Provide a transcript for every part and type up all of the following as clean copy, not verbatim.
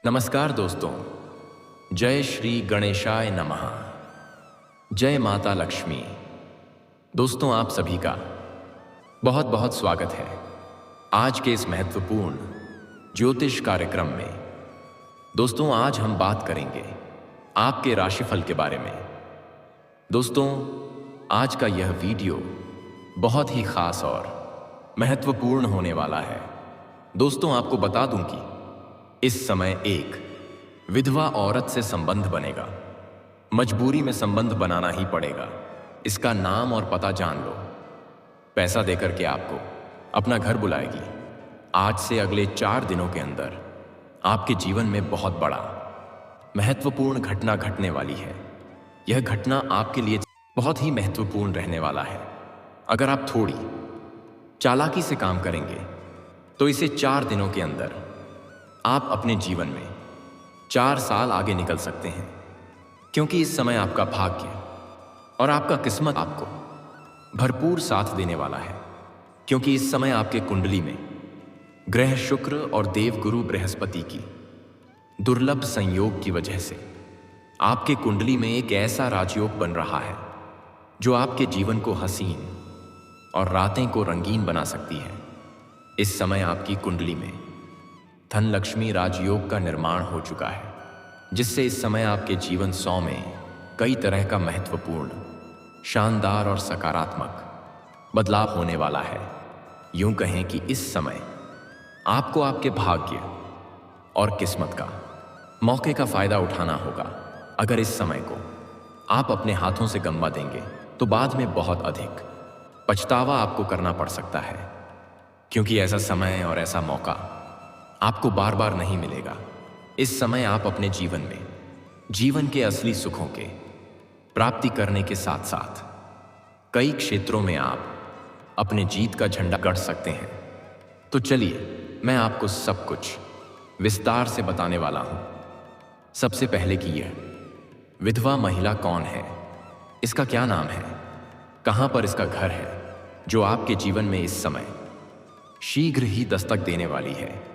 नमस्कार दोस्तों। जय श्री गणेशाय नमः। जय माता लक्ष्मी। दोस्तों, आप सभी का बहुत बहुत स्वागत है आज के इस महत्वपूर्ण ज्योतिष कार्यक्रम में। दोस्तों, आज हम बात करेंगे आपके राशिफल के बारे में। दोस्तों, आज का यह वीडियो बहुत ही खास और महत्वपूर्ण होने वाला है। दोस्तों, आपको बता दूं कि इस समय एक विधवा औरत से संबंध बनेगा। मजबूरी में संबंध बनाना ही पड़ेगा। इसका नाम और पता जान लो। पैसा देकर के आपको अपना घर बुलाएगी। आज से अगले 4 दिनों के अंदर आपके जीवन में बहुत बड़ा महत्वपूर्ण घटना घटने वाली है। यह घटना आपके लिए बहुत ही महत्वपूर्ण रहने वाला है। अगर आप थोड़ी चालाकी से काम करेंगे तो इसे 4 दिनों के अंदर आप अपने जीवन में 4 साल आगे निकल सकते हैं, क्योंकि इस समय आपका भाग्य और आपका किस्मत आपको भरपूर साथ देने वाला है। क्योंकि इस समय आपके कुंडली में ग्रह शुक्र और देवगुरु बृहस्पति की दुर्लभ संयोग की वजह से आपके कुंडली में एक ऐसा राजयोग बन रहा है जो आपके जीवन को हसीन और रातें को रंगीन बना सकती है। इस समय आपकी कुंडली में धन लक्ष्मी राजयोग का निर्माण हो चुका है, जिससे इस समय आपके जीवन 100 में कई तरह का महत्वपूर्ण, शानदार और सकारात्मक बदलाव होने वाला है। यूं कहें कि इस समय आपको आपके भाग्य और किस्मत का मौके का फायदा उठाना होगा। अगर इस समय को आप अपने हाथों से गंवा देंगे तो बाद में बहुत अधिक पछतावा आपको करना पड़ सकता है, क्योंकि ऐसा समय और ऐसा मौका आपको बार बार नहीं मिलेगा। इस समय आप अपने जीवन में जीवन के असली सुखों के प्राप्ति करने के साथ साथ कई क्षेत्रों में आप अपने जीत का झंडा गड़ सकते हैं। तो चलिए, मैं आपको सब कुछ विस्तार से बताने वाला हूं। सबसे पहले कि यह विधवा महिला कौन है, इसका क्या नाम है, कहां पर इसका घर है, जो आपके जीवन में इस समय शीघ्र ही दस्तक देने वाली है।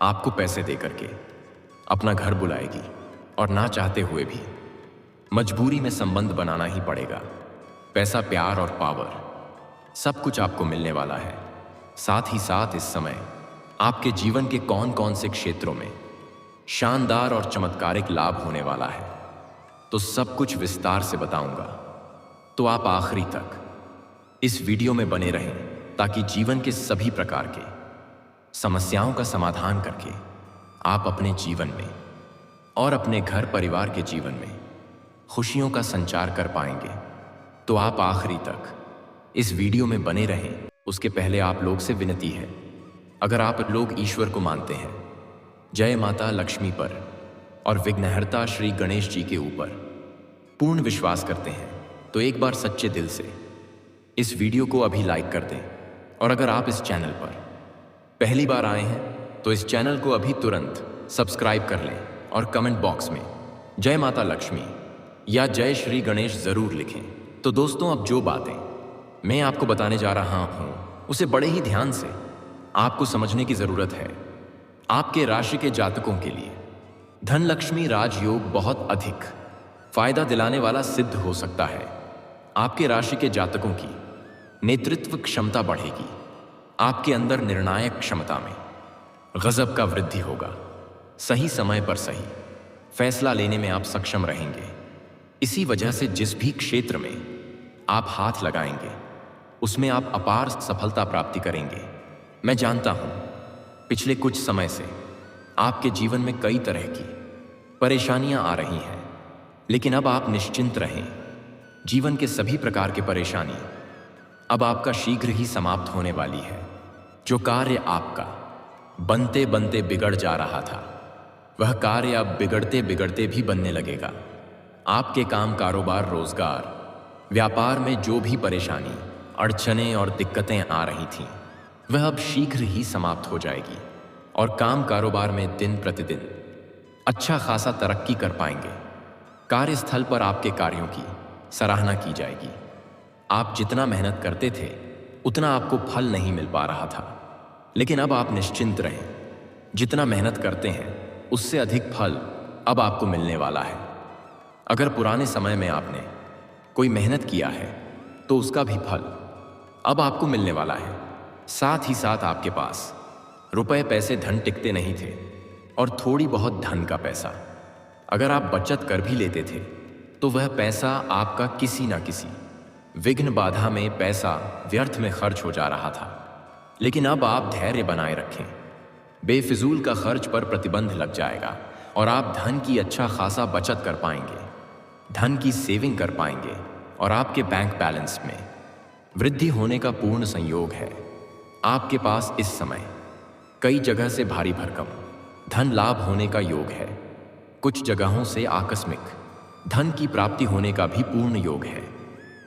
आपको पैसे देकर के अपना घर बुलाएगी और ना चाहते हुए भी मजबूरी में संबंध बनाना ही पड़ेगा। पैसा, प्यार और पावर सब कुछ आपको मिलने वाला है। साथ ही साथ इस समय आपके जीवन के कौन कौन से क्षेत्रों में शानदार और चमत्कारिक लाभ होने वाला है, तो सब कुछ विस्तार से बताऊंगा। तो आप आखिरी तक इस वीडियो में बने रहें, ताकि जीवन के सभी प्रकार के समस्याओं का समाधान करके आप अपने जीवन में और अपने घर परिवार के जीवन में खुशियों का संचार कर पाएंगे। तो आप आखिरी तक इस वीडियो में बने रहें। उसके पहले आप लोग से विनती है, अगर आप लोग ईश्वर को मानते हैं, जय माता लक्ष्मी पर और विघ्नहर्ता श्री गणेश जी के ऊपर पूर्ण विश्वास करते हैं, तो एक बार सच्चे दिल से इस वीडियो को अभी लाइक कर दें। और अगर आप इस चैनल पर पहली बार आए हैं तो इस चैनल को अभी तुरंत सब्सक्राइब कर लें और कमेंट बॉक्स में जय माता लक्ष्मी या जय श्री गणेश जरूर लिखें। तो दोस्तों, अब जो बातें मैं आपको बताने जा रहा हूं उसे बड़े ही ध्यान से आपको समझने की जरूरत है। आपके राशि के जातकों के लिए धन लक्ष्मी राजयोग बहुत अधिक फायदा दिलाने वाला सिद्ध हो सकता है। आपके राशि के जातकों की नेतृत्व क्षमता बढ़ेगी। आपके अंदर निर्णायक क्षमता में गजब का वृद्धि होगा। सही समय पर सही फैसला लेने में आप सक्षम रहेंगे। इसी वजह से जिस भी क्षेत्र में आप हाथ लगाएंगे उसमें आप अपार सफलता प्राप्ति करेंगे। मैं जानता हूं, पिछले कुछ समय से आपके जीवन में कई तरह की परेशानियां आ रही हैं, लेकिन अब आप निश्चिंत रहें। जीवन के सभी प्रकार की परेशानी अब आपका शीघ्र ही समाप्त होने वाली है। जो कार्य आपका बनते बनते बिगड़ जा रहा था, वह कार्य अब बिगड़ते बिगड़ते भी बनने लगेगा। आपके काम, कारोबार, रोजगार, व्यापार में जो भी परेशानी, अड़चनें और दिक्कतें आ रही थीं, वह अब शीघ्र ही समाप्त हो जाएगी और काम कारोबार में दिन प्रतिदिन अच्छा खासा तरक्की कर पाएंगे। कार्यस्थल पर आपके कार्यों की सराहना की जाएगी। आप जितना मेहनत करते थे उतना आपको फल नहीं मिल पा रहा था, लेकिन अब आप निश्चिंत रहें। जितना मेहनत करते हैं उससे अधिक फल अब आपको मिलने वाला है। अगर पुराने समय में आपने कोई मेहनत किया है तो उसका भी फल अब आपको मिलने वाला है। साथ ही साथ आपके पास रुपए पैसे धन टिकते नहीं थे और थोड़ी बहुत धन का पैसा अगर आप बचत कर भी लेते थे तो वह पैसा आपका किसी ना किसी विघ्न बाधा में पैसा व्यर्थ में खर्च हो जा रहा था। लेकिन अब आप धैर्य बनाए रखें, बेफिजूल का खर्च पर प्रतिबंध लग जाएगा और आप धन की अच्छा खासा बचत कर पाएंगे, धन की सेविंग कर पाएंगे और आपके बैंक बैलेंस में वृद्धि होने का पूर्ण संयोग है। आपके पास इस समय कई जगह से भारी भरकम धन लाभ होने का योग है। कुछ जगहों से आकस्मिक धन की प्राप्ति होने का भी पूर्ण योग है,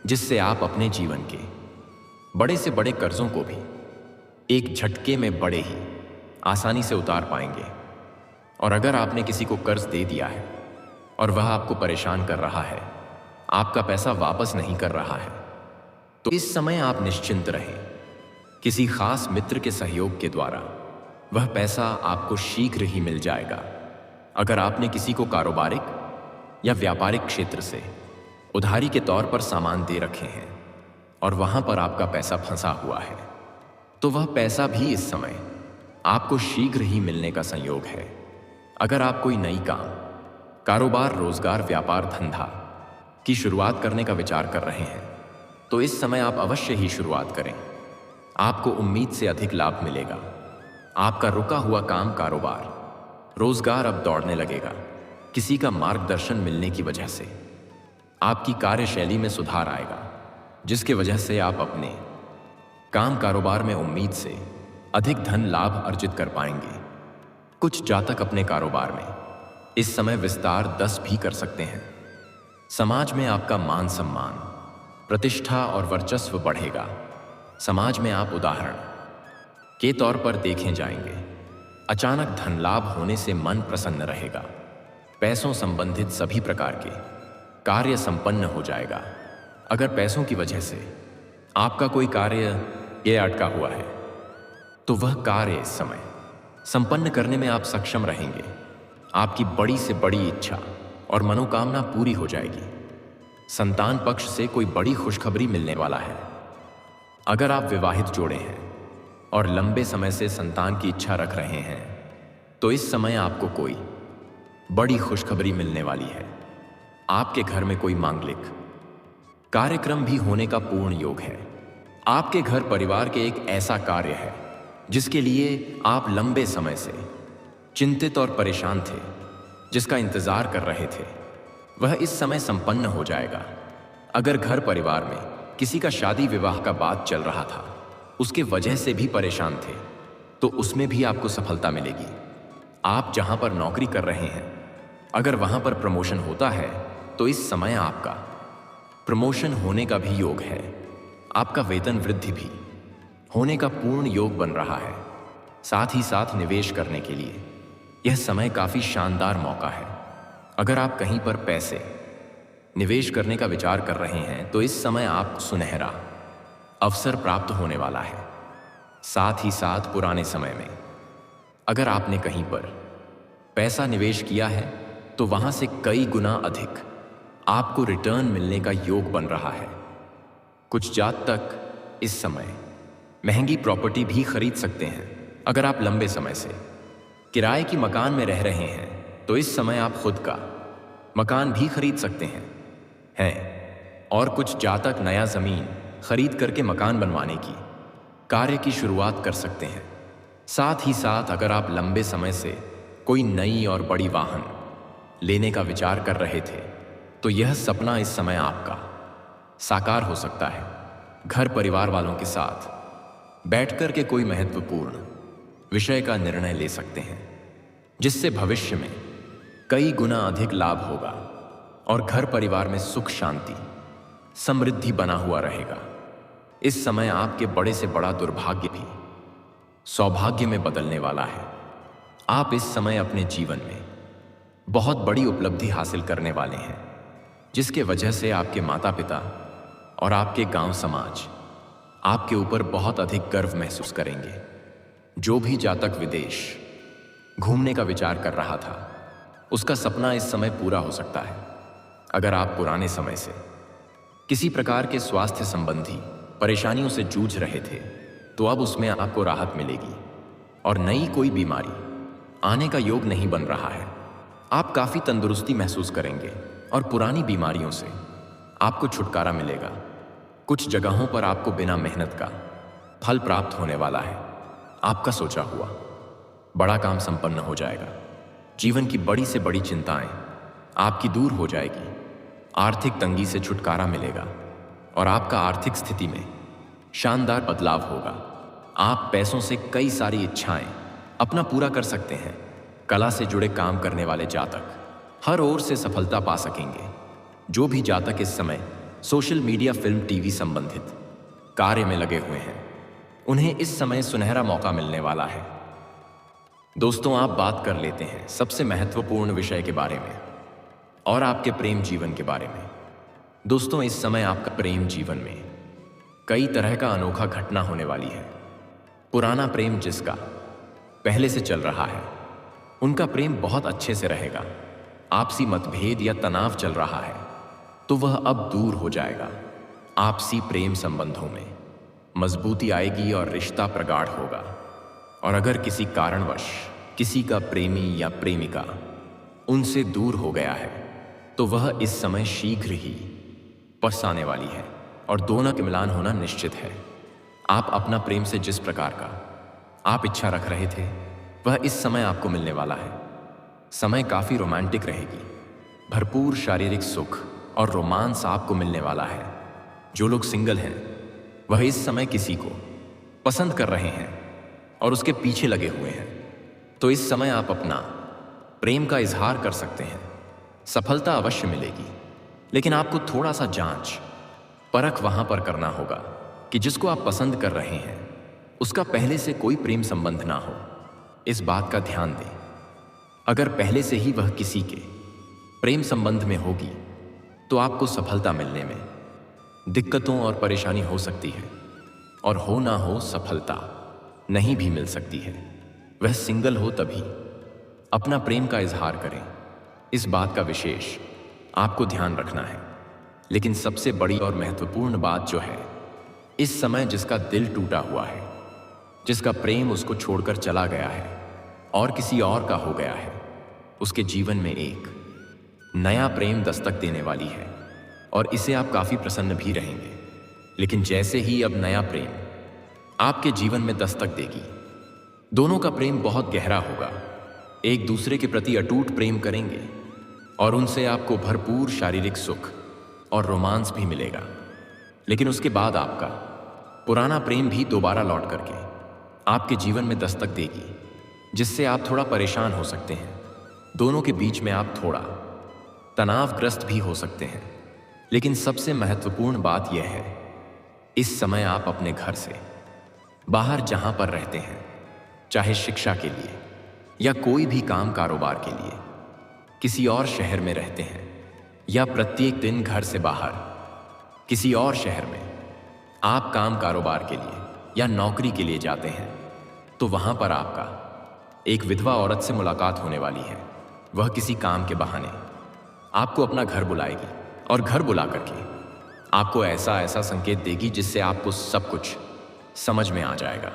जिससे आप अपने जीवन के बड़े से बड़े कर्जों को भी एक झटके में बड़े ही आसानी से उतार पाएंगे। और अगर आपने किसी को कर्ज दे दिया है और वह आपको परेशान कर रहा है, आपका पैसा वापस नहीं कर रहा है, तो इस समय आप निश्चिंत रहें। किसी खास मित्र के सहयोग के द्वारा वह पैसा आपको शीघ्र ही मिल जाएगा। अगर आपने किसी को कारोबारिक या व्यापारिक क्षेत्र से उधारी के तौर पर सामान दे रखे हैं और वहां पर आपका पैसा फंसा हुआ है, तो वह पैसा भी इस समय आपको शीघ्र ही मिलने का संयोग है। अगर आप कोई नई काम, कारोबार, रोजगार, व्यापार, धंधा की शुरुआत करने का विचार कर रहे हैं, तो इस समय आप अवश्य ही शुरुआत करें। आपको उम्मीद से अधिक लाभ मिलेगा। आपका रुका हुआ काम, कारोबार, रोजगार अब दौड़ने लगेगा। किसी का मार्गदर्शन मिलने की वजह से आपकी कार्यशैली में सुधार आएगा, जिसके वजह से आप अपने काम कारोबार में उम्मीद से अधिक धन लाभ अर्जित कर पाएंगे। कुछ जातक अपने कारोबार में इस समय विस्तार 10 भी कर सकते हैं। समाज में आपका मान सम्मान, प्रतिष्ठा और वर्चस्व बढ़ेगा। समाज में आप उदाहरण के तौर पर देखे जाएंगे। अचानक धन लाभ होने से मन प्रसन्न रहेगा। पैसों संबंधित सभी प्रकार के कार्य संपन्न हो जाएगा। अगर पैसों की वजह से आपका कोई कार्य ये अटका हुआ है, तो वह कार्य इस समय संपन्न करने में आप सक्षम रहेंगे। आपकी बड़ी से बड़ी इच्छा और मनोकामना पूरी हो जाएगी। संतान पक्ष से कोई बड़ी खुशखबरी मिलने वाला है। अगर आप विवाहित जोड़े हैं और लंबे समय से संतान की इच्छा रख रहे हैं, तो इस समय आपको कोई बड़ी खुशखबरी मिलने वाली है। आपके घर में कोई मांगलिक कार्यक्रम भी होने का पूर्ण योग है। आपके घर परिवार के एक ऐसा कार्य है जिसके लिए आप लंबे समय से चिंतित और परेशान थे, जिसका इंतजार कर रहे थे, वह इस समय संपन्न हो जाएगा। अगर घर परिवार में किसी का शादी विवाह का बात चल रहा था, उसके वजह से भी परेशान थे, तो उसमें भी आपको सफलता मिलेगी। आप जहां पर नौकरी कर रहे हैं, अगर वहां पर प्रमोशन होता है, तो इस समय आपका प्रमोशन होने का भी योग है। आपका वेतन वृद्धि भी होने का पूर्ण योग बन रहा है। साथ ही साथ निवेश करने के लिए यह समय काफी शानदार मौका है। अगर आप कहीं पर पैसे निवेश करने का विचार कर रहे हैं, तो इस समय आपको सुनहरा अवसर प्राप्त होने वाला है। साथ ही साथ पुराने समय में अगर आपने कहीं पर पैसा निवेश किया है, तो वहां से कई गुना अधिक आपको रिटर्न मिलने का योग बन रहा है। कुछ जातक इस समय महंगी प्रॉपर्टी भी खरीद सकते हैं। अगर आप लंबे समय से किराए की मकान में रह रहे हैं, तो इस समय आप खुद का मकान भी खरीद सकते हैं। और कुछ जातक नया जमीन खरीद करके मकान बनवाने की कार्य की शुरुआत कर सकते हैं। साथ ही साथ अगर आप लंबे समय से कोई नई और बड़ी वाहन लेने का विचार कर रहे थे, तो यह सपना इस समय आपका साकार हो सकता है। घर परिवार वालों के साथ बैठकर के कोई महत्वपूर्ण विषय का निर्णय ले सकते हैं, जिससे भविष्य में कई गुना अधिक लाभ होगा और घर परिवार में सुख शांति समृद्धि बना हुआ रहेगा। इस समय आपके बड़े से बड़ा दुर्भाग्य भी सौभाग्य में बदलने वाला है। आप इस समय अपने जीवन में बहुत बड़ी उपलब्धि हासिल करने वाले हैं, जिसके वजह से आपके माता पिता और आपके गांव समाज आपके ऊपर बहुत अधिक गर्व महसूस करेंगे। जो भी जातक विदेश घूमने का विचार कर रहा था, उसका सपना इस समय पूरा हो सकता है। अगर आप पुराने समय से किसी प्रकार के स्वास्थ्य संबंधी परेशानियों से जूझ रहे थे, तो अब उसमें आपको राहत मिलेगी और नई कोई बीमारी आने का योग नहीं बन रहा है। आप काफ़ी तंदुरुस्ती महसूस करेंगे और पुरानी बीमारियों से आपको छुटकारा मिलेगा। कुछ जगहों पर आपको बिना मेहनत का फल प्राप्त होने वाला है। आपका सोचा हुआ बड़ा काम संपन्न हो जाएगा। जीवन की बड़ी से बड़ी चिंताएं आपकी दूर हो जाएगी। आर्थिक तंगी से छुटकारा मिलेगा और आपका आर्थिक स्थिति में शानदार बदलाव होगा। आप पैसों से कई सारी इच्छाएं अपना पूरा कर सकते हैं। कला से जुड़े काम करने वाले जातक हर ओर से सफलता पा सकेंगे। जो भी जातक इस समय सोशल मीडिया, फिल्म, टीवी संबंधित कार्य में लगे हुए हैं, उन्हें इस समय सुनहरा मौका मिलने वाला है। दोस्तों, आप बात कर लेते हैं सबसे महत्वपूर्ण विषय के बारे में और आपके प्रेम जीवन के बारे में। दोस्तों, इस समय आपका प्रेम जीवन में कई तरह का अनोखा घटना होने वाली है। पुराना प्रेम जिसका पहले से चल रहा है, उनका प्रेम बहुत अच्छे से रहेगा। आपसी मतभेद या तनाव चल रहा है तो वह अब दूर हो जाएगा। आपसी प्रेम संबंधों में मजबूती आएगी और रिश्ता प्रगाढ़ होगा। और अगर किसी कारणवश किसी का प्रेमी या प्रेमिका उनसे दूर हो गया है, तो वह इस समय शीघ्र ही पस आने वाली है और दोनों के मिलान होना निश्चित है। आप अपना प्रेम से जिस प्रकार का आप इच्छा रख रहे थे, वह इस समय आपको मिलने वाला है। समय काफी रोमांटिक रहेगी। भरपूर शारीरिक सुख और रोमांस आपको मिलने वाला है। जो लोग सिंगल हैं, वह इस समय किसी को पसंद कर रहे हैं और उसके पीछे लगे हुए हैं, तो इस समय आप अपना प्रेम का इजहार कर सकते हैं। सफलता अवश्य मिलेगी, लेकिन आपको थोड़ा सा जांच परख वहां पर करना होगा कि जिसको आप पसंद कर रहे हैं उसका पहले से कोई प्रेम संबंध ना हो। इस बात का ध्यान दें। अगर पहले से ही वह किसी के प्रेम संबंध में होगी, तो आपको सफलता मिलने में दिक्कतों और परेशानी हो सकती है और हो ना हो सफलता नहीं भी मिल सकती है। वह सिंगल हो तभी अपना प्रेम का इजहार करें। इस बात का विशेष आपको ध्यान रखना है। लेकिन सबसे बड़ी और महत्वपूर्ण बात जो है, इस समय जिसका दिल टूटा हुआ है, जिसका प्रेम उसको छोड़कर चला गया है और किसी और का हो गया है, उसके जीवन में एक नया प्रेम दस्तक देने वाली है और इसे आप काफी प्रसन्न भी रहेंगे। लेकिन जैसे ही अब नया प्रेम आपके जीवन में दस्तक देगी, दोनों का प्रेम बहुत गहरा होगा। एक दूसरे के प्रति अटूट प्रेम करेंगे और उनसे आपको भरपूर शारीरिक सुख और रोमांस भी मिलेगा। लेकिन उसके बाद आपका पुराना प्रेम भी दोबारा लौट करके आपके जीवन में दस्तक देगी, जिससे आप थोड़ा परेशान हो सकते हैं। दोनों के बीच में आप थोड़ा तनावग्रस्त भी हो सकते हैं। लेकिन सबसे महत्वपूर्ण बात यह है, इस समय आप अपने घर से बाहर जहां पर रहते हैं, चाहे शिक्षा के लिए या कोई भी काम कारोबार के लिए, किसी और शहर में रहते हैं या प्रत्येक दिन घर से बाहर किसी और शहर में आप काम कारोबार के लिए या नौकरी के लिए जाते हैं, तो वहां पर आपका एक विधवा औरत से मुलाकात होने वाली है। वह किसी काम के बहाने आपको अपना घर बुलाएगी और घर बुला करके आपको ऐसा ऐसा संकेत देगी जिससे आपको सब कुछ समझ में आ जाएगा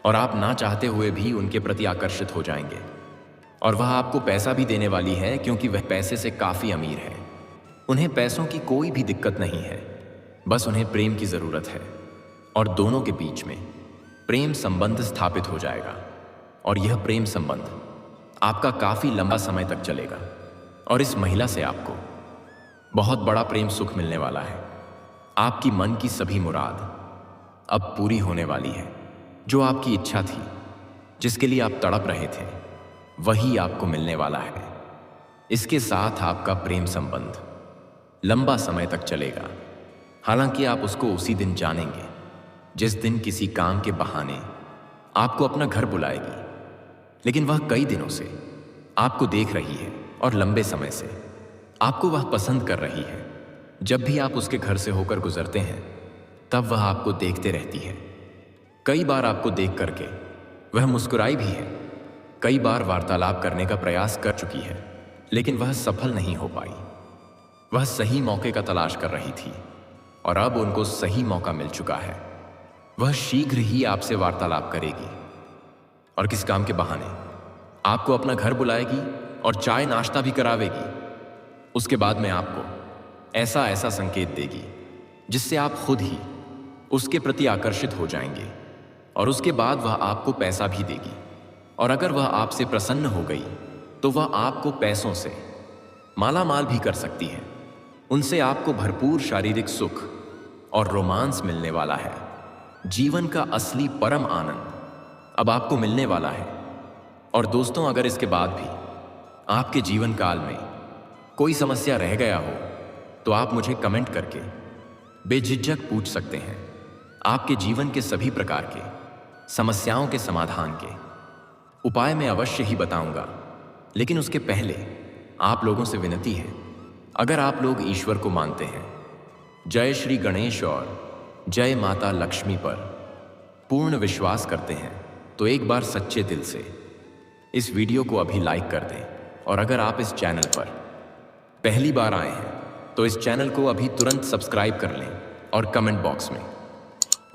और आप ना चाहते हुए भी उनके प्रति आकर्षित हो जाएंगे। और वह आपको पैसा भी देने वाली है, क्योंकि वह पैसे से काफी अमीर है। उन्हें पैसों की कोई भी दिक्कत नहीं है, बस उन्हें प्रेम की जरूरत है और दोनों के बीच में प्रेम संबंध स्थापित हो जाएगा। और यह प्रेम संबंध आपका काफी लंबा समय तक चलेगा और इस महिला से आपको बहुत बड़ा प्रेम सुख मिलने वाला है। आपकी मन की सभी मुराद अब पूरी होने वाली है। जो आपकी इच्छा थी, जिसके लिए आप तड़प रहे थे, वही आपको मिलने वाला है। इसके साथ आपका प्रेम संबंध लंबा समय तक चलेगा। हालांकि आप उसको उसी दिन जानेंगे जिस दिन किसी काम के बहाने आपको अपना घर बुलाएगी। लेकिन वह कई दिनों से आपको देख रही है और लंबे समय से आपको वह पसंद कर रही है। जब भी आप उसके घर से होकर गुजरते हैं, तब वह आपको देखते रहती है। कई बार आपको देख करके वह मुस्कुराई भी है, कई बार वार्तालाप करने का प्रयास कर चुकी है, लेकिन वह सफल नहीं हो पाई। वह सही मौके का तलाश कर रही थी और अब उनको सही मौका मिल चुका है। वह शीघ्र ही आपसे वार्तालाप करेगी और किस काम के बहाने आपको अपना घर बुलाएगी और चाय नाश्ता भी करावेगी। उसके बाद में आपको ऐसा ऐसा संकेत देगी जिससे आप खुद ही उसके प्रति आकर्षित हो जाएंगे और उसके बाद वह आपको पैसा भी देगी। और अगर वह आपसे प्रसन्न हो गई तो वह आपको पैसों से माला माल भी कर सकती है। उनसे आपको भरपूर शारीरिक सुख और रोमांस मिलने वाला है। जीवन का असली परम आनंद अब आपको मिलने वाला है। और दोस्तों, अगर इसके बाद भी आपके जीवन काल में कोई समस्या रह गया हो तो आप मुझे कमेंट करके बेझिझक पूछ सकते हैं। आपके जीवन के सभी प्रकार के समस्याओं के समाधान के उपाय मैं अवश्य ही बताऊंगा। लेकिन उसके पहले आप लोगों से विनती है, अगर आप लोग ईश्वर को मानते हैं, जय श्री गणेश और जय माता लक्ष्मी पर पूर्ण विश्वास करते हैं, तो एक बार सच्चे दिल से इस वीडियो को अभी लाइक कर दें। और अगर आप इस चैनल पर पहली बार आए हैं तो इस चैनल को अभी तुरंत सब्सक्राइब कर लें और कमेंट बॉक्स में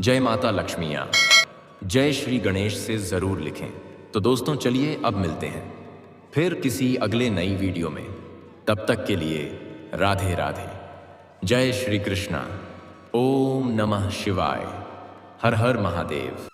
जय माता लक्ष्मी या जय श्री गणेश से ज़रूर लिखें। तो दोस्तों, चलिए अब मिलते हैं फिर किसी अगले नई वीडियो में। तब तक के लिए राधे राधे, जय श्री कृष्णा, ओम नमः शिवाय, हर हर महादेव।